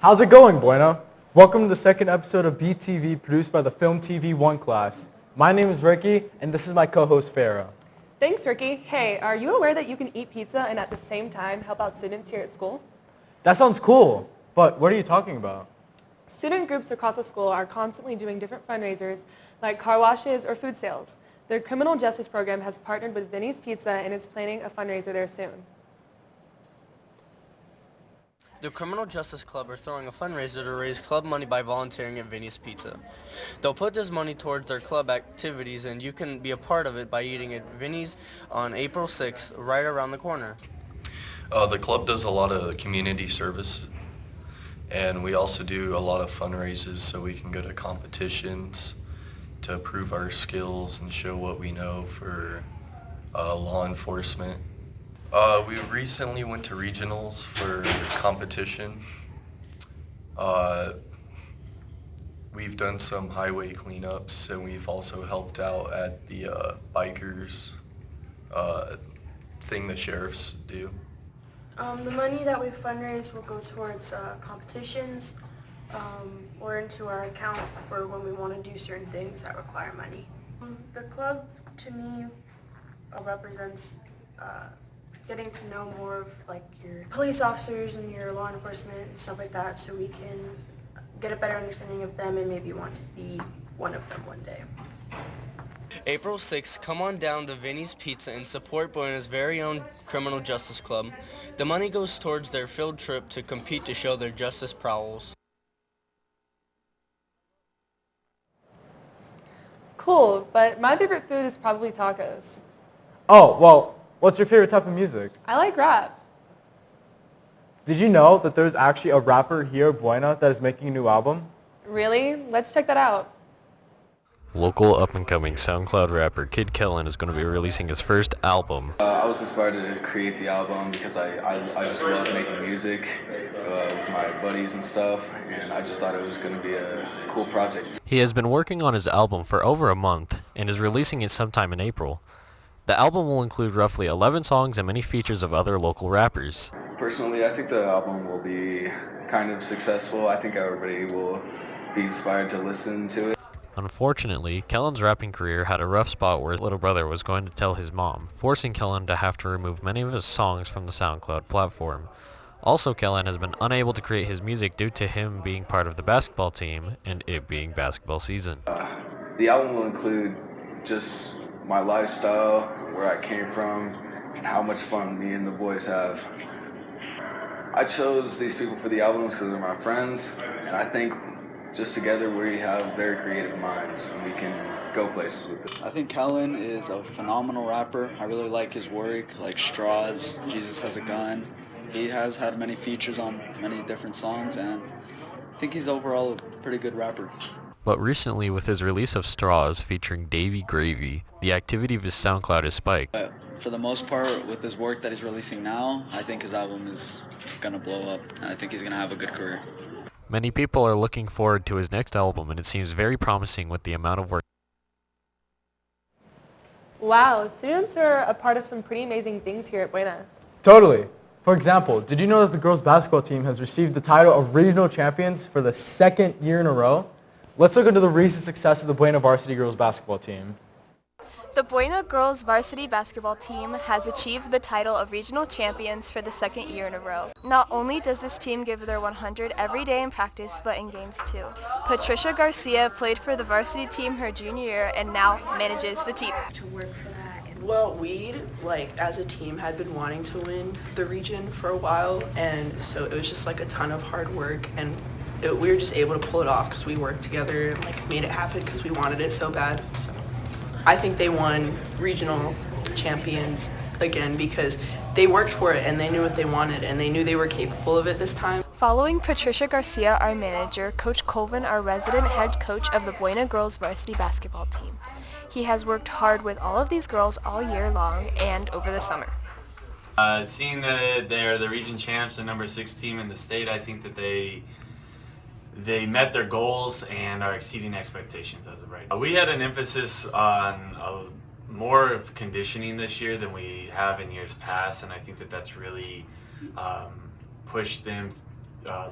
How's it going, Bueno? Welcome to the second episode of BTV produced by the Film&TV 1 class. My name is Ricky, and this is my co-host, Farah. Thanks, Ricky. Hey, are you aware that you can eat pizza and at the same time help out students here at school? That sounds cool, but what are you talking about? Student groups across the school are constantly doing different fundraisers like car washes or food sales. Their criminal justice program has partnered with Vinny's Pizza and is planning a fundraiser there soon. The Criminal Justice Club are throwing a fundraiser to raise club money by volunteering at Vinny's Pizza. They'll put this money towards their club activities, and you can be a part of it by eating at Vinny's on April 6th, right around the corner. The club does a lot of community service, and we also do a lot of fundraisers so we can go to competitions to prove our skills and show what we know for law enforcement. We recently went to regionals for competition. We've done some highway cleanups, and we've also helped out at the bikers thing the sheriffs do. The money that we fundraise will go towards competitions or into our account for when we want to do certain things that require money. The club, to me, represents getting to know more of like your police officers and your law enforcement and stuff like that, so we can get a better understanding of them and maybe want to be one of them one day. April 6th, come on down to Vinny's Pizza and support Buena's very own Criminal Justice Club. The money goes towards their field trip to compete to show their justice prowess. Cool, but my favorite food is probably tacos. Oh, well, what's your favorite type of music? I like rap. Did you know that there's actually a rapper here, Buena, that is making a new album? Really? Let's check that out. Local up-and-coming SoundCloud rapper Kid Kellen is going to be releasing his first album. I was inspired to create the album because I just love making music with my buddies and stuff, and I just thought it was going to be a cool project. He has been working on his album for over a month and is releasing it sometime in April. The album will include roughly 11 songs and many features of other local rappers. Personally, I think the album will be kind of successful. I think everybody will be inspired to listen to it. Unfortunately, Kellen's rapping career had a rough spot where his little brother was going to tell his mom, forcing Kellen to have to remove many of his songs from the SoundCloud platform. Also, Kellen has been unable to create his music due to him being part of the basketball team and it being basketball season. The album will include just my lifestyle, where I came from, and how much fun me and the boys have. I chose these people for the albums because they're my friends, and I think just together we have very creative minds and we can go places with it. I think Kellen is a phenomenal rapper. I really like his work, like Straws, Jesus Has a Gun. He has had many features on many different songs, and I think he's overall a pretty good rapper. But recently, with his release of Straws featuring Davey Gravy, the activity of his SoundCloud has spiked. But for the most part, with his work that he's releasing now, I think his album is going to blow up, and I think he's going to have a good career. Many people are looking forward to his next album, and it seems very promising with the amount of work. Wow, students are a part of some pretty amazing things here at Buena. Totally. For example, did you know that the girls basketball team has received the title of regional champions for the second year in a row? Let's look into the recent success of the Buena varsity girls basketball team. The Buena girls varsity basketball team has achieved the title of regional champions for the second year in a row. Not only does this team give their 100 every day in practice, but in games too. Patricia Garcia played for the varsity team her junior year and now manages the team. To work for that. Well, we, as a team, had been wanting to win the region for a while, and so it was just a ton of hard work, and we were just able to pull it off because we worked together and made it happen because we wanted it so bad. So I think they won regional champions again because they worked for it and they knew what they wanted and they knew they were capable of it this time. Following Patricia Garcia, our manager, Coach Colvin, our resident head coach of the Buena girls varsity basketball team. He has worked hard with all of these girls all year long and over the summer. Seeing that they're the region champs, the number 6 team in the state, I think that they met their goals and are exceeding expectations as of right now. We had an emphasis on more of conditioning this year than we have in years past, and I think that that's really pushed them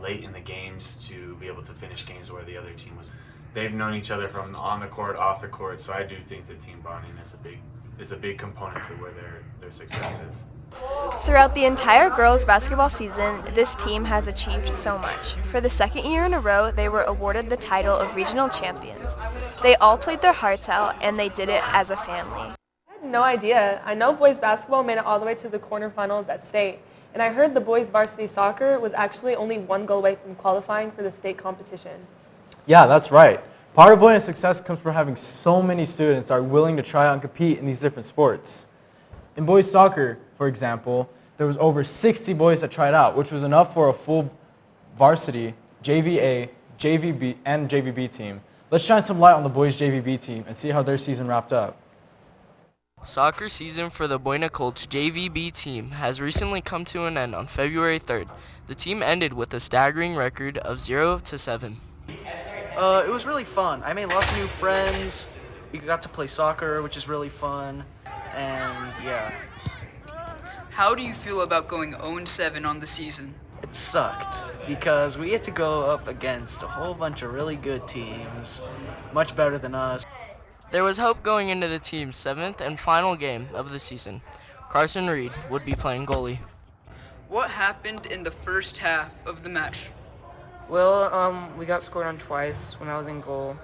late in the games to be able to finish games where the other team was. They've known each other from on the court, off the court, so I do think that team bonding is a big component to where their success is. Throughout the entire girls basketball season, this team has achieved so much. For the second year in a row, they were awarded the title of regional champions. They all played their hearts out, and they did it as a family. I had no idea. I know boys basketball made it all the way to the quarterfinals at state, and I heard the boys varsity soccer was actually only one goal away from qualifying for the state competition. Yeah, that's right. Part of Buena's success comes from having so many students that are willing to try out and compete in these different sports. In boys soccer, for example, there was over 60 boys that tried out, which was enough for a full varsity, JVA, JVB, and JVB team. Let's shine some light on the boys JVB team and see how their season wrapped up. Soccer season for the Buena Colts JVB team has recently come to an end on February 3rd. The team ended with a staggering record of 0-7. It was really fun. I made lots of new friends. We got to play soccer, which is really fun. And yeah. How do you feel about going 0-7 on the season? It sucked because we had to go up against a whole bunch of really good teams, much better than us. There was hope going into the team's 7th and final game of the season. Carson Reed would be playing goalie. What happened in the first half of the match? Well, we got scored on twice when I was in goal.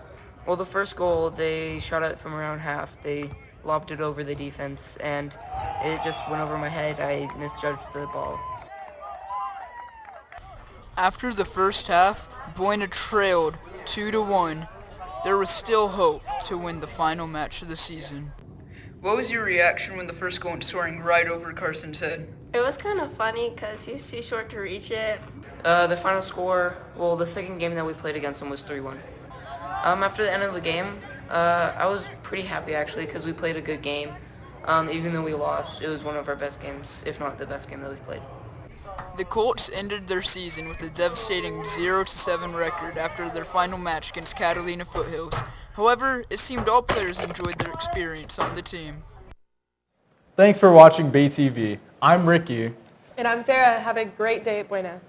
Well, the first goal, they shot it from around half. They lobbed it over the defense, and it just went over my head. I misjudged the ball. After the first half, Buena trailed 2-1. There was still hope to win the final match of the season. What was your reaction when the first goal went soaring right over Carson's head? It was kind of funny because he was too short to reach it. The final score, well, the second game that we played against him was 3-1. After the end of the game, I was pretty happy actually because we played a good game. Even though we lost, it was one of our best games, if not the best game that we've played. The Colts ended their season with a devastating 0-7 record after their final match against Catalina Foothills. However, it seemed all players enjoyed their experience on the team. Thanks for watching BTV. I'm Ricky. And I'm Farah. Have a great day at Buena.